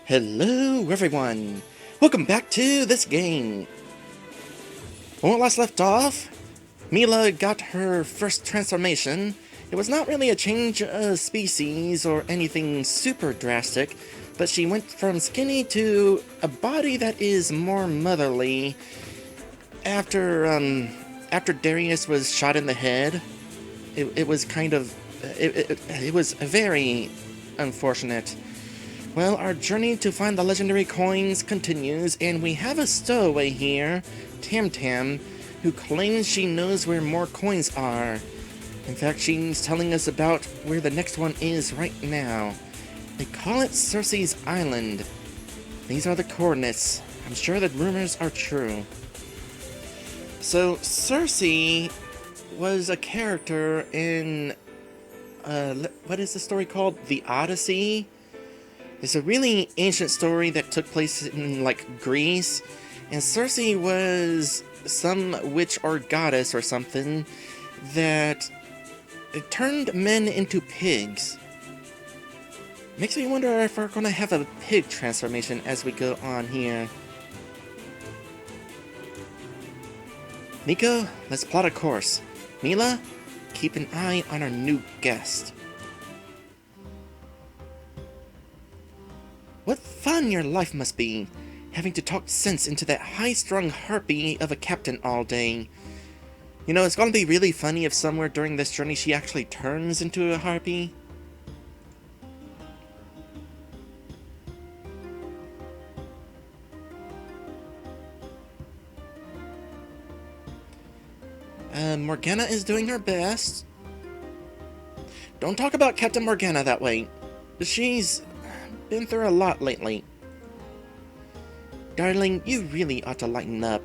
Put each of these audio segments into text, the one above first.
Hello everyone! Welcome back to this game! When we last left off, Mila got her first transformation. It was not really a change of species or anything super drastic, but she went from skinny to a body that is more motherly after Darius was shot in the head. It was kind of... it was very unfortunate. Well, our journey to find the legendary coins continues, and we have a stowaway here, Tam Tam, who claims she knows where more coins are. In fact, she's telling us about where the next one is right now. They call it Circe's Island. These are the coordinates. I'm sure that rumors are true. So, Circe was a character in... what is the story called? The Odyssey? It's a really ancient story that took place in, like, Greece, and Circe was some witch or goddess or something that turned men into pigs. Makes me wonder if we're gonna have a pig transformation as we go on here. Nico, let's plot a course. Mila, keep an eye on our new guest. What fun your life must be, having to talk sense into that high-strung harpy of a captain all day. You know, it's gonna be really funny if somewhere during this journey she actually turns into a harpy. Morgana is doing her best. Don't talk about Captain Morgana that way. She's been through a lot lately. Darling, you really ought to lighten up.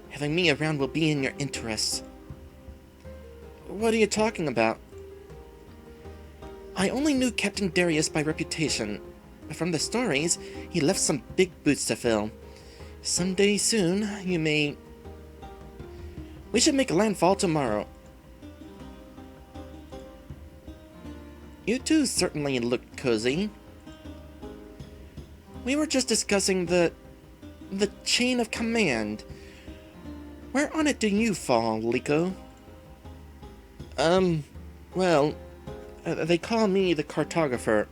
Having me around will be in your interests. What are you talking about? I only knew Captain Darius by reputation. From the stories, he left some big boots to fill. Someday soon, you may... We should make landfall tomorrow. You two certainly look cozy. We were just discussing the chain of command. Where on it do you fall, Liko? Well, they call me the cartographer.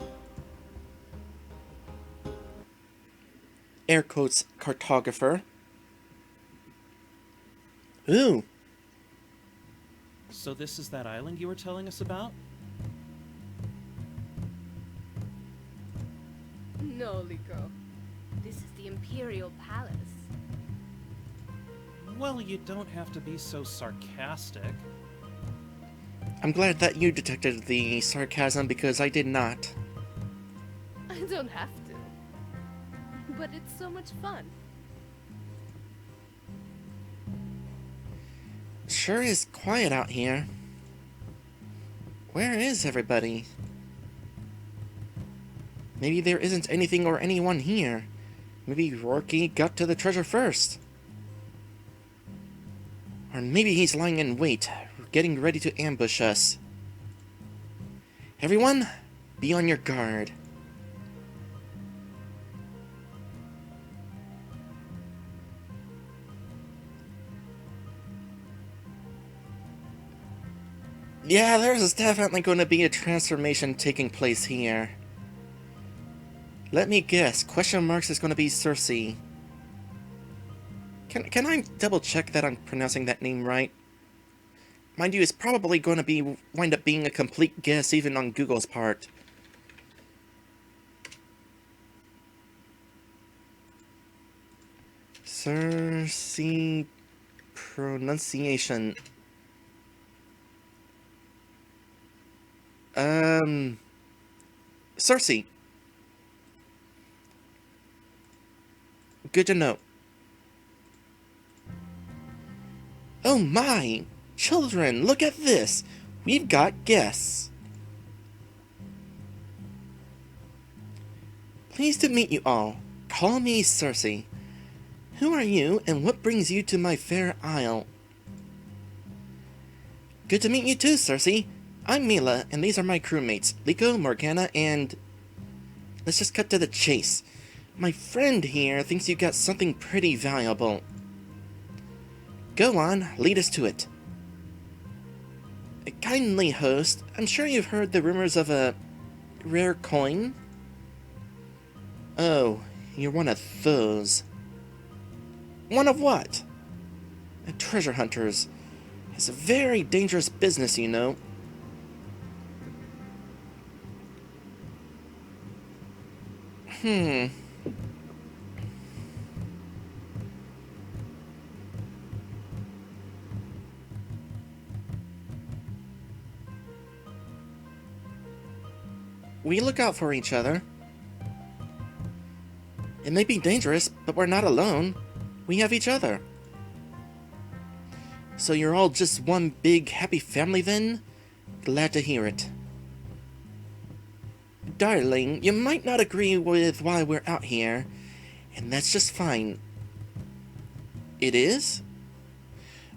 Air quotes, cartographer. Ooh. So this is that island you were telling us about? No, Liko. This is the Imperial Palace. Well, you don't have to be so sarcastic. I'm glad that you detected the sarcasm because I did not. I don't have to. But it's so much fun. Sure is quiet out here. Where is everybody? Maybe there isn't anything or anyone here. Maybe Rourke got to the treasure first. Or maybe he's lying in wait, getting ready to ambush us. Everyone, be on your guard. Yeah, there's definitely going to be a transformation taking place here. Let me guess, question marks is going to be Circe. Can I double check that I'm pronouncing that name right? Mind you, it's probably going to wind up being a complete guess even on Google's part. Circe pronunciation. Circe. Good to know. Oh my! Children, look at this! We've got guests! Pleased to meet you all. Call me Circe. Who are you, and what brings you to my fair isle? Good to meet you too, Circe. I'm Mila, and these are my crewmates, Liko, Morgana, and... Let's just cut to the chase. My friend here thinks you got something pretty valuable. Go on, lead us to it. Kindly host, I'm sure you've heard the rumors of a rare coin? Oh, you're one of those. One of what? Treasure hunters. It's a very dangerous business, you know. We look out for each other. It may be dangerous, but we're not alone. We have each other. So you're all just one big happy family then? Glad to hear it. Darling, you might not agree with why we're out here, and that's just fine. It is?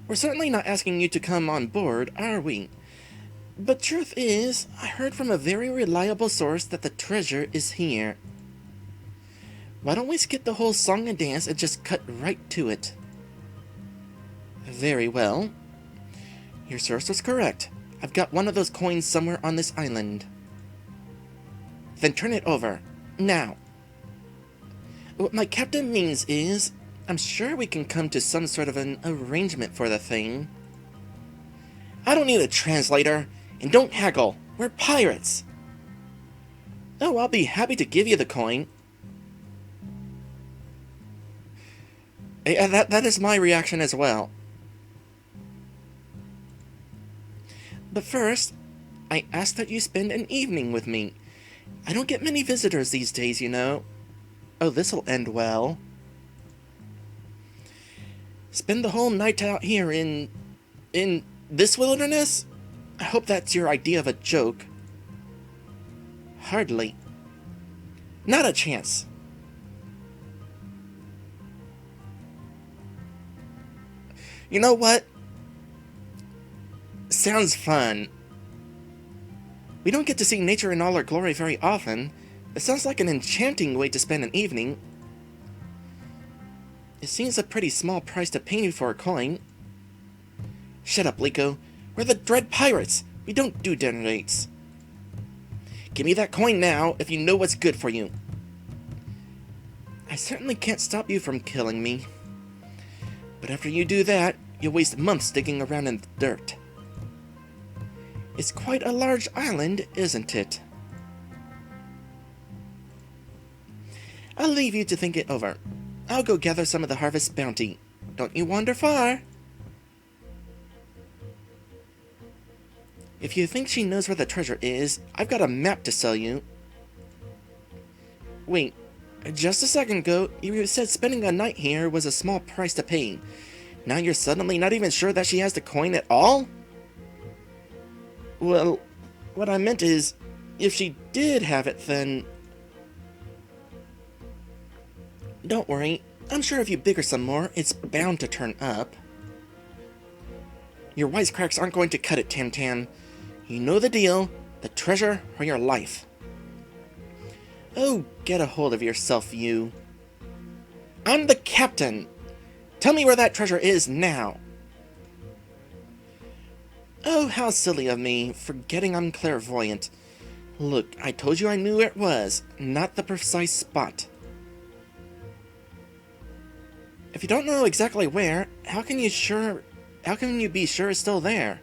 We're certainly not asking you to come on board, are we? But truth is, I heard from a very reliable source that the treasure is here. Why don't we skip the whole song and dance and just cut right to it? Very well. Your source was correct. I've got one of those coins somewhere on this island. Then turn it over. Now. What my captain means is, I'm sure we can come to some sort of an arrangement for the thing. I don't need a translator, and don't haggle. We're pirates. Oh, I'll be happy to give you the coin. That is my reaction as well. But first, I ask that you spend an evening with me. I don't get many visitors these days, you know. Oh, this'll end well. Spend the whole night out here in this wilderness? I hope that's your idea of a joke. Hardly. Not a chance. You know what? Sounds fun. We don't get to see nature in all her glory very often. It sounds like an enchanting way to spend an evening. It seems a pretty small price to pay you for a coin. Shut up, Liko. We're the Dread Pirates. We don't do dinner dates. Give me that coin now if you know what's good for you. I certainly can't stop you from killing me. But after you do that, you'll waste months digging around in the dirt. It's quite a large island, isn't it? I'll leave you to think it over. I'll go gather some of the harvest bounty. Don't you wander far. If you think she knows where the treasure is, I've got a map to sell you. Wait, just a second ago, you said spending a night here was a small price to pay. Now you're suddenly not even sure that she has the coin at all? Well, what I meant is, if she did have it, then... Don't worry, I'm sure if you bigger some more, it's bound to turn up. Your wisecracks aren't going to cut it, Tam Tam. You know the deal, the treasure or your life. Oh, get a hold of yourself, you. I'm the captain! Tell me where that treasure is now! Oh, how silly of me, forgetting I'm clairvoyant. Look, I told you I knew where it was, not the precise spot. If you don't know exactly where, how can you be sure it's still there?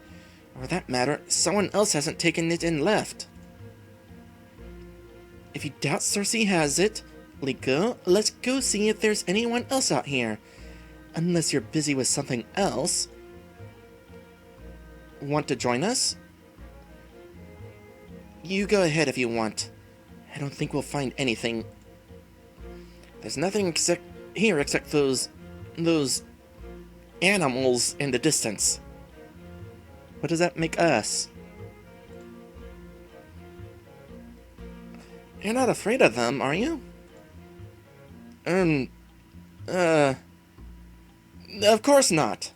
Or for that matter, someone else hasn't taken it and left. If you doubt Circe has it, Liko, let's go see if there's anyone else out here. Unless you're busy with something else. Want to join us? You go ahead if you want. I don't think we'll find anything. There's nothing here except those animals in the distance. What does that make us? You're not afraid of them, are you? Of course not.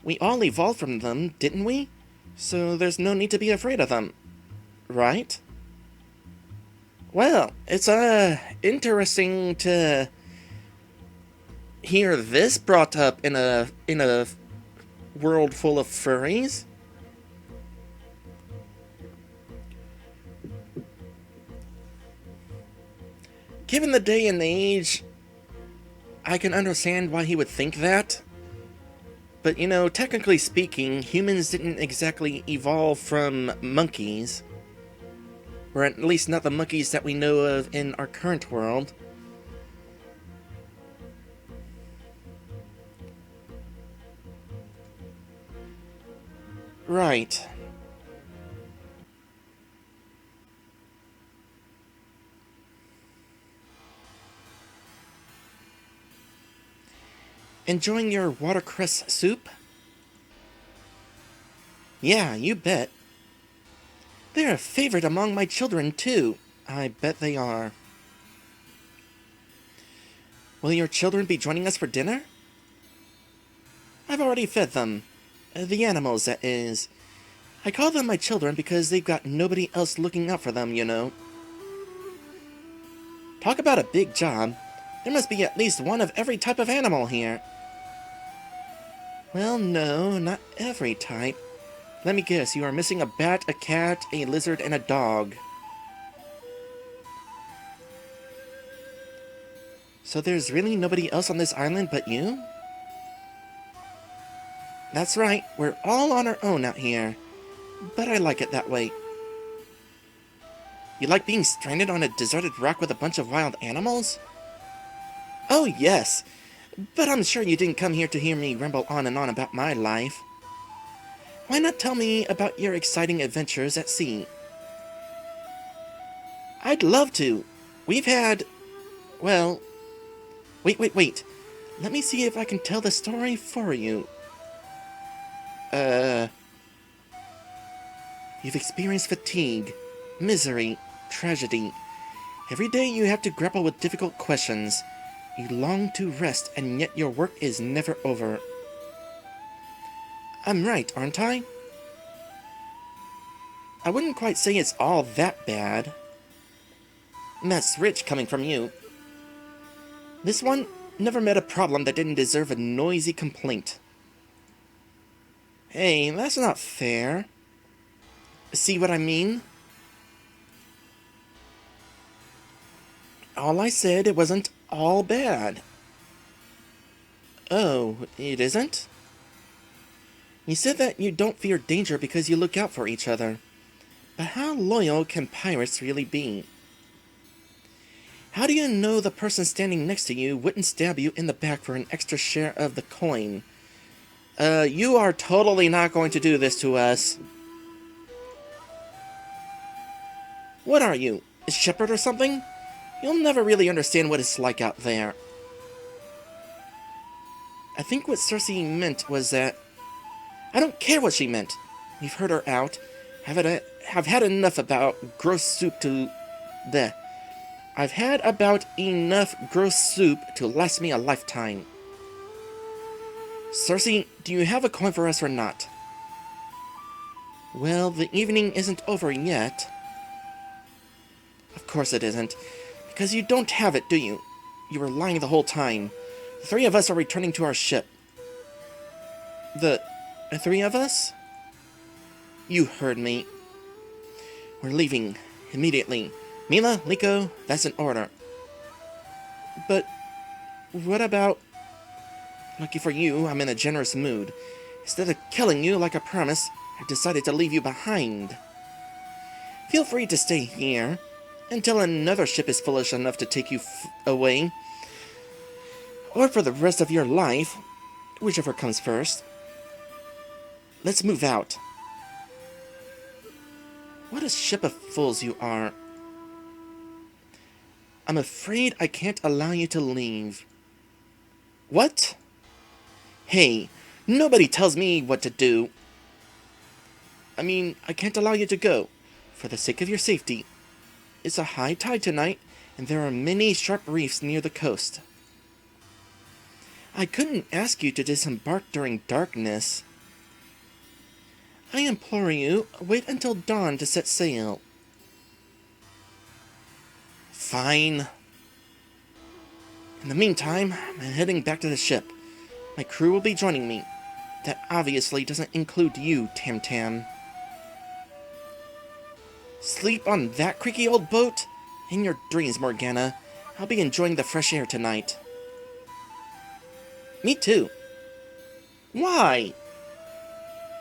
We all evolved from them, didn't we? So there's no need to be afraid of them. Right? Well, it's interesting to hear this brought up in a world full of furries. Given the day and age, I can understand why he would think that. But, you know, technically speaking, humans didn't exactly evolve from monkeys. Or at least not the monkeys that we know of in our current world. Right. Enjoying your watercress soup? Yeah, you bet. They're a favorite among my children, too. I bet they are. Will your children be joining us for dinner? I've already fed them. The animals, that is. I call them my children because they've got nobody else looking out for them, you know. Talk about a big job. There must be at least one of every type of animal here. Well, no, not every type. Let me guess, you are missing a bat, a cat, a lizard, and a dog. So there's really nobody else on this island but you? That's right, we're all on our own out here. But I like it that way. You like being stranded on a deserted rock with a bunch of wild animals? Oh, yes. But I'm sure you didn't come here to hear me ramble on and on about my life. Why not tell me about your exciting adventures at sea? I'd love to. We've had... well... Wait. Let me see if I can tell the story for you. You've experienced fatigue, misery, tragedy. Every day you have to grapple with difficult questions. You long to rest, and yet your work is never over. I'm right, aren't I? I wouldn't quite say it's all that bad. That's rich coming from you. This one never met a problem that didn't deserve a noisy complaint. Hey, that's not fair. See what I mean? All I said, it wasn't all bad. Oh, it isn't? You said that you don't fear danger because you look out for each other. But how loyal can pirates really be? How do you know the person standing next to you wouldn't stab you in the back for an extra share of the coin? You are totally not going to do this to us. What are you, a shepherd or something? You'll never really understand what it's like out there. I think what Circe meant was that... I don't care what she meant. We've heard her out. I've had enough about gross soup to... I've had about enough gross soup to last me a lifetime. Circe, do you have a coin for us or not? Well, the evening isn't over yet. Of course it isn't. Because you don't have it, do you? You were lying the whole time. The three of us are returning to our ship. The three of us? You heard me. We're leaving. Immediately. Mila, Liko, that's an order. But what about... Lucky for you, I'm in a generous mood. Instead of killing you like I promised, I've decided to leave you behind. Feel free to stay here until another ship is foolish enough to take you away. Or for the rest of your life, whichever comes first. Let's move out. What a ship of fools you are. I'm afraid I can't allow you to leave. What? Hey, nobody tells me what to do. I mean, I can't allow you to go, for the sake of your safety. It's a high tide tonight, and there are many sharp reefs near the coast. I couldn't ask you to disembark during darkness. I implore you, wait until dawn to set sail. Fine. In the meantime, I'm heading back to the ship. My crew will be joining me. That obviously doesn't include you, Tam Tam. Sleep on that creaky old boat? In your dreams, Morgana. I'll be enjoying the fresh air tonight. Me too. Why?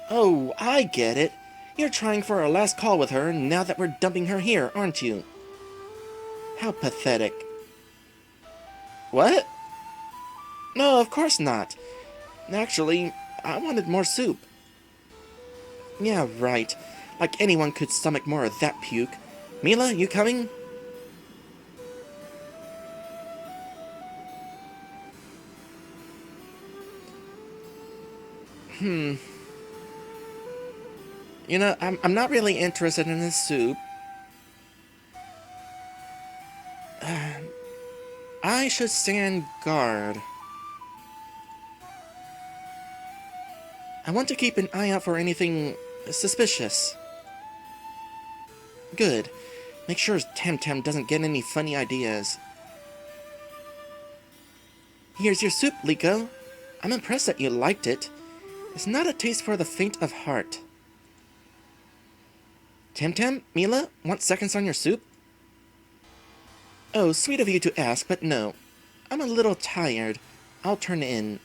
Oh, I get it. You're trying for a last call with her now that we're dumping her here, aren't you? How pathetic. What? No, of course not. Actually, I wanted more soup. Yeah, right. Like anyone could stomach more of that puke. Mila, you coming? You know, I'm not really interested in this soup. I should stand guard. I want to keep an eye out for anything suspicious. Good. Make sure Tam Tam doesn't get any funny ideas. Here's your soup, Liko. I'm impressed that you liked it. It's not a taste for the faint of heart. Tam Tam, Mila, want seconds on your soup? Oh, sweet of you to ask, but no. I'm a little tired. I'll turn in.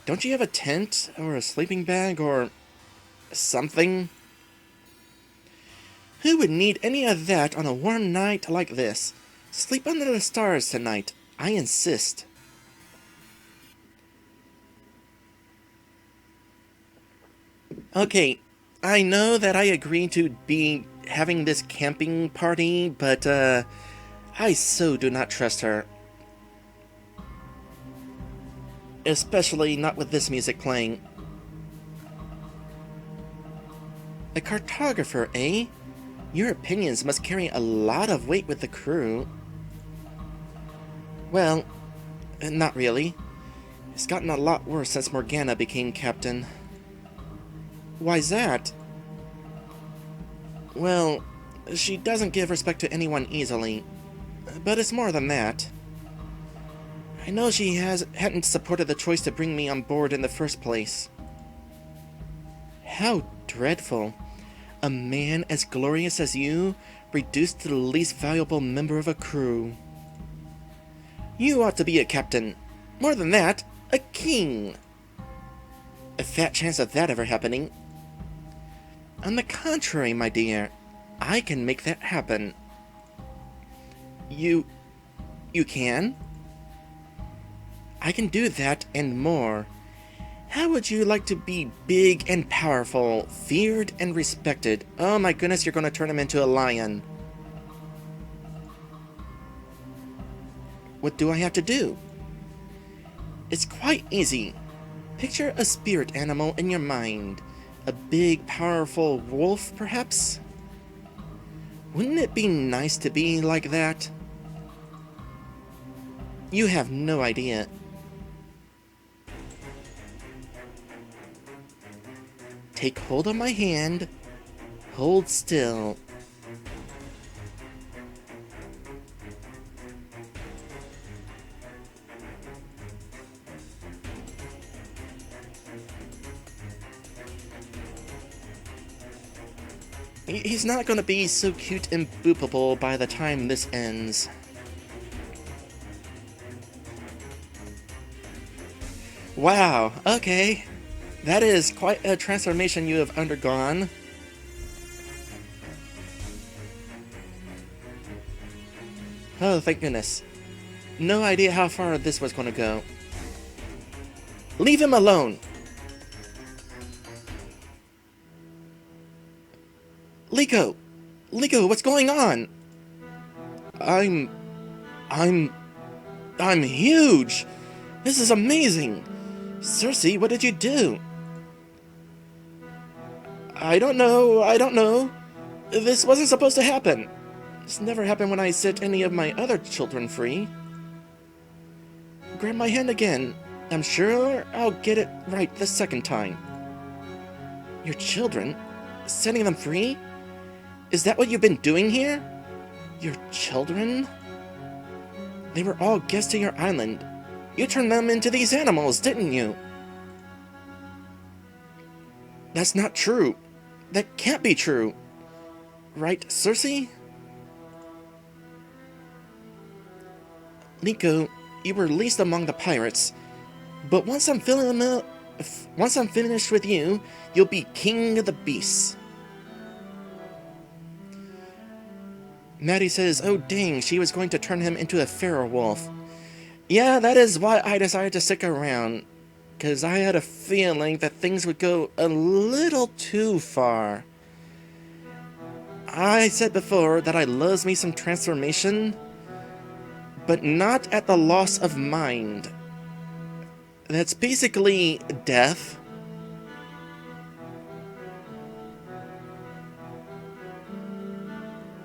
Don't you have a tent, or a sleeping bag, or something? Who would need any of that on a warm night like this? Sleep under the stars tonight. I insist. Okay, I know that I agreed to be having this camping party, but, I so do not trust her. Especially not with this music playing. A cartographer, eh? Your opinions must carry a lot of weight with the crew. Well, not really. It's gotten a lot worse since Morgana became captain. Why's that? Well, she doesn't give respect to anyone easily. But it's more than that. I know she hadn't supported the choice to bring me on board in the first place. How dreadful. A man as glorious as you, reduced to the least valuable member of a crew. You ought to be a captain. More than that, a king. A fat chance of that ever happening. On the contrary, my dear, I can make that happen. You can? I can do that and more. How would you like to be big and powerful, feared and respected? Oh my goodness, you're going to turn him into a lion. What do I have to do? It's quite easy. Picture a spirit animal in your mind. A big, powerful wolf, perhaps? Wouldn't it be nice to be like that? You have no idea. Take hold of my hand. Hold still. He's not gonna be so cute and boopable by the time this ends. Wow, okay. That is quite a transformation you have undergone. Oh, thank goodness. No idea how far this was gonna go. Leave him alone! Liko! Liko, what's going on? I'm huge! This is amazing! Circe, what did you do? I don't know. This wasn't supposed to happen. This never happened when I set any of my other children free. Grab my hand again. I'm sure I'll get it right the second time. Your children? Setting them free? Is that what you've been doing here? Your children? They were all guests to your island. You turned them into these animals, didn't you? That's not true. That can't be true. Right, Circe? Liko, you were least among the pirates, but once I'm finished with you, you'll be king of the beasts. Maddie says, oh dang, she was going to turn him into a feral wolf. Yeah, that is why I decided to stick around, because I had a feeling that things would go a little too far. I said before that I loves me some transformation, but not at the loss of mind. That's basically death.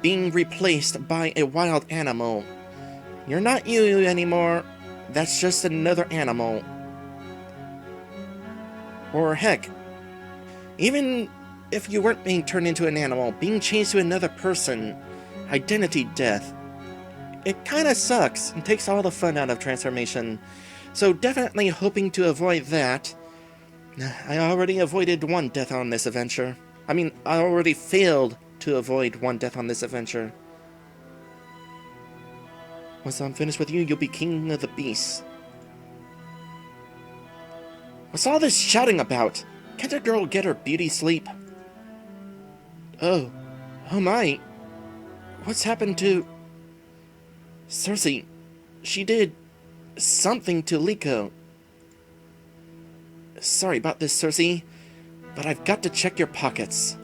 Being replaced by a wild animal. You're not you anymore. That's just another animal. Or heck, even if you weren't being turned into an animal, being changed to another person, identity death, it kinda sucks and takes all the fun out of transformation. So definitely hoping to avoid that. I already avoided one death on this adventure. I mean, I already failed to avoid one death on this adventure. Once I'm finished with you, you'll be king of the beasts. What's all this shouting about? Can't a girl get her beauty sleep? Oh my. What's happened to... Circe? She did something to Liko. Sorry about this, Circe, but I've got to check your pockets.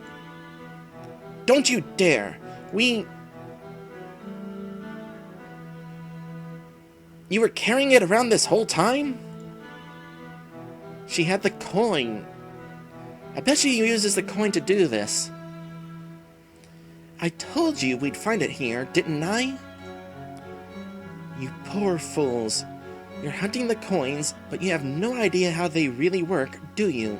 Don't you dare! You were carrying it around this whole time? She had the coin. I bet she uses the coin to do this. I told you we'd find it here, didn't I? You poor fools. You're hunting the coins, but you have no idea how they really work, do you?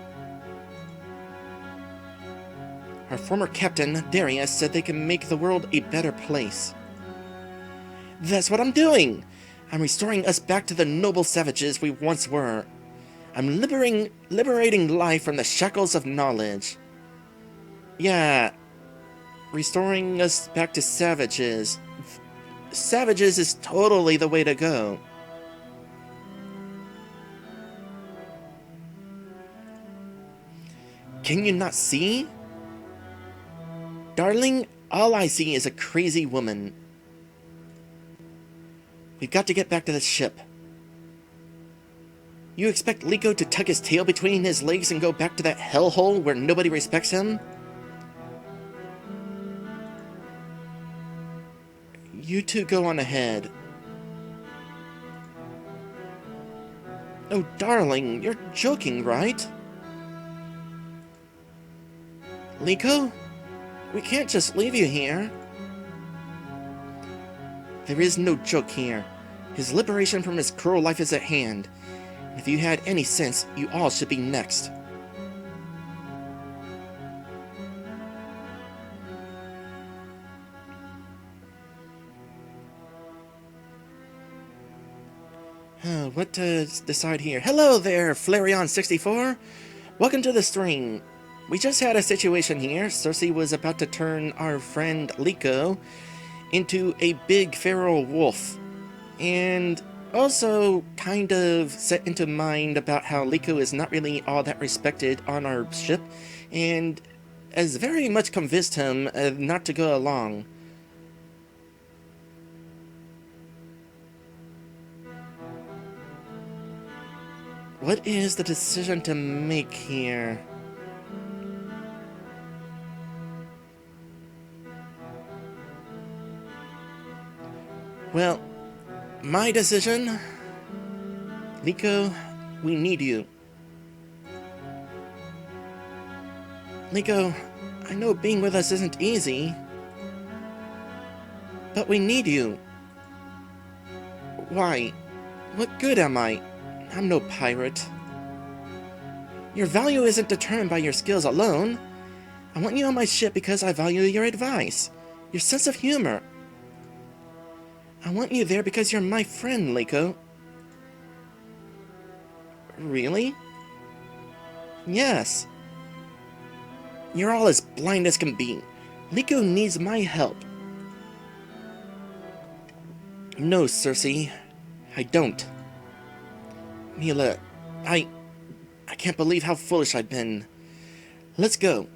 Our former captain, Darius, said they can make the world a better place. That's what I'm doing! I'm restoring us back to the noble savages we once were. I'm liberating life from the shackles of knowledge. Yeah, restoring us back to savages. Savages is totally the way to go. Can you not see? Darling, all I see is a crazy woman. We've got to get back to the ship. You expect Liko to tuck his tail between his legs and go back to that hellhole where nobody respects him? You two go on ahead. Oh, darling, you're joking, right? Liko? We can't just leave you here. There is no joke here. His liberation from his cruel life is at hand. If you had any sense, you all should be next. What to decide here? Hello there, Flareon64! Welcome to the stream. We just had a situation here. Circe was about to turn our friend Liko into a big feral wolf. And also kind of set into mind about how Liko is not really all that respected on our ship, and has very much convinced him not to go along. What is the decision to make here? Well, my decision... Liko, we need you. Liko, I know being with us isn't easy, but we need you. Why? What good am I? I'm no pirate. Your value isn't determined by your skills alone. I want you on my ship because I value your advice, your sense of humor. I want you there because you're my friend, Liko. Really? Yes. You're all as blind as can be. Liko needs my help. No, Circe. I don't. Mila, I can't believe how foolish I've been. Let's go.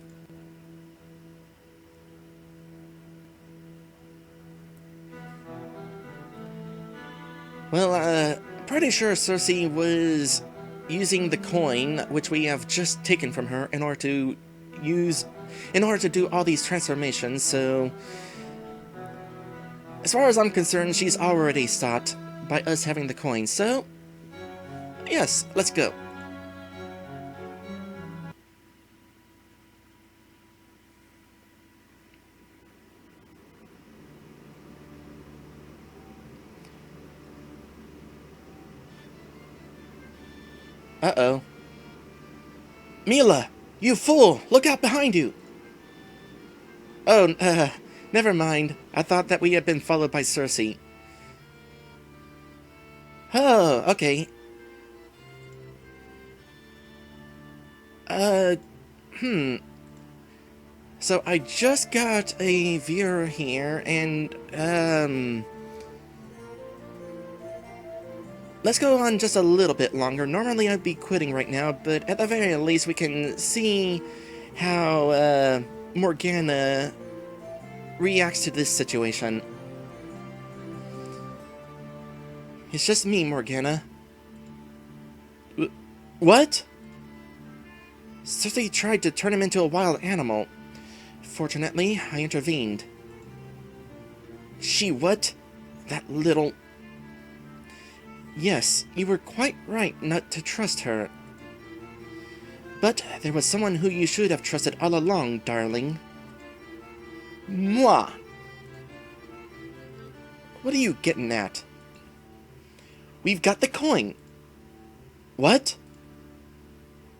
Well, pretty sure Circe was using the coin, which we have just taken from her, in order to do all these transformations, so as far as I'm concerned, she's already stopped by us having the coin, so yes, let's go. Uh-oh. Mila! You fool! Look out behind you! Oh, never mind. I thought that we had been followed by Circe. Oh, okay. So I just got a viewer here, and, let's go on just a little bit longer. Normally I'd be quitting right now, but at the very least we can see how, Morgana reacts to this situation. It's just me, Morgana. What? Circe tried to turn him into a wild animal. Fortunately, I intervened. She what? That little... Yes, you were quite right not to trust her. But there was someone who you should have trusted all along, darling. Moi! What are you getting at? We've got the coin! What?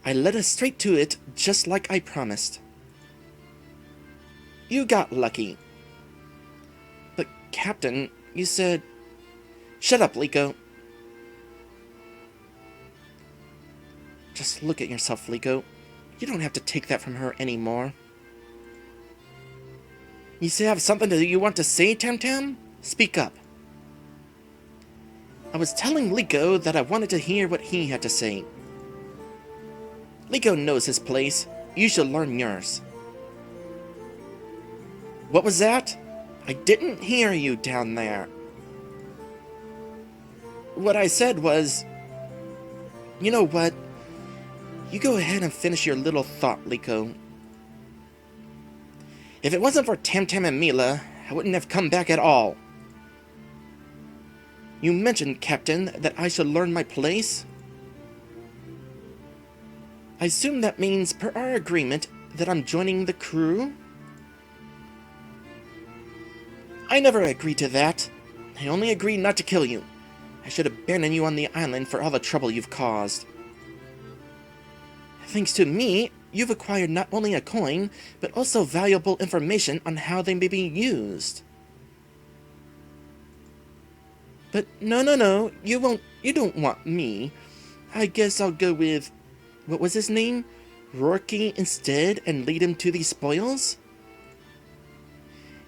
I led us straight to it, just like I promised. You got lucky. But, Captain, you said... Shut up, Liko. Just look at yourself, Liko. You don't have to take that from her anymore. You still have something that you want to say, Tam-Tam? Speak up. I was telling Liko that I wanted to hear what he had to say. Liko knows his place. You should learn yours. What was that? I didn't hear you down there. What I said was... You know what? You go ahead and finish your little thought, Liko. If it wasn't for Tam-Tam and Mila, I wouldn't have come back at all. You mentioned, Captain, that I should learn my place? I assume that means, per our agreement, that I'm joining the crew? I never agreed to that. I only agreed not to kill you. I should abandon you on the island for all the trouble you've caused. Thanks to me, you've acquired not only a coin, but also valuable information on how they may be used. But no, you don't want me. I guess I'll go with, what was his name? Rourke instead, and lead him to these spoils?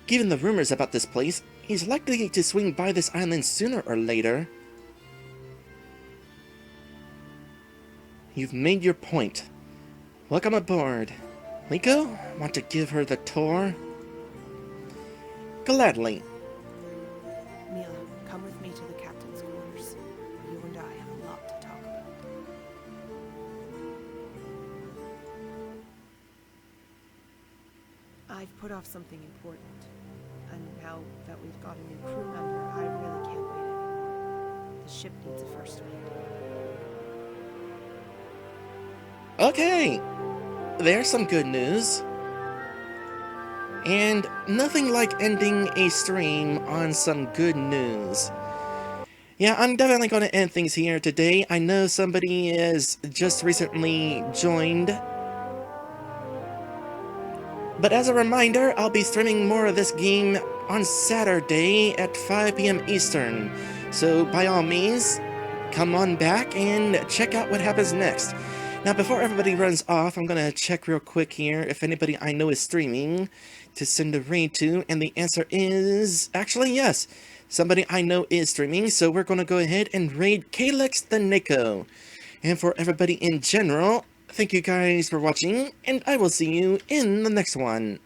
Given the rumors about this place, he's likely to swing by this island sooner or later. You've made your point. Welcome aboard. Liko, want to give her the tour? Gladly. Mila, come with me to the captain's quarters. You and I have a lot to talk about. I've put off something important. And now that we've got a new crew member, I really can't wait anymore. The ship needs a first mate. Okay, there's some good news. And nothing like ending a stream on some good news. Yeah, I'm definitely going to end things here today. I know somebody has just recently joined. But as a reminder, I'll be streaming more of this game on Saturday at 5 p.m. Eastern. So by all means, come on back and check out what happens next. Now, before everybody runs off, I'm gonna check real quick here if anybody I know is streaming to send a raid to, and the answer is actually yes. Somebody I know is streaming, so we're gonna go ahead and raid Kalex the Neko. And for everybody in general, thank you guys for watching, and I will see you in the next one.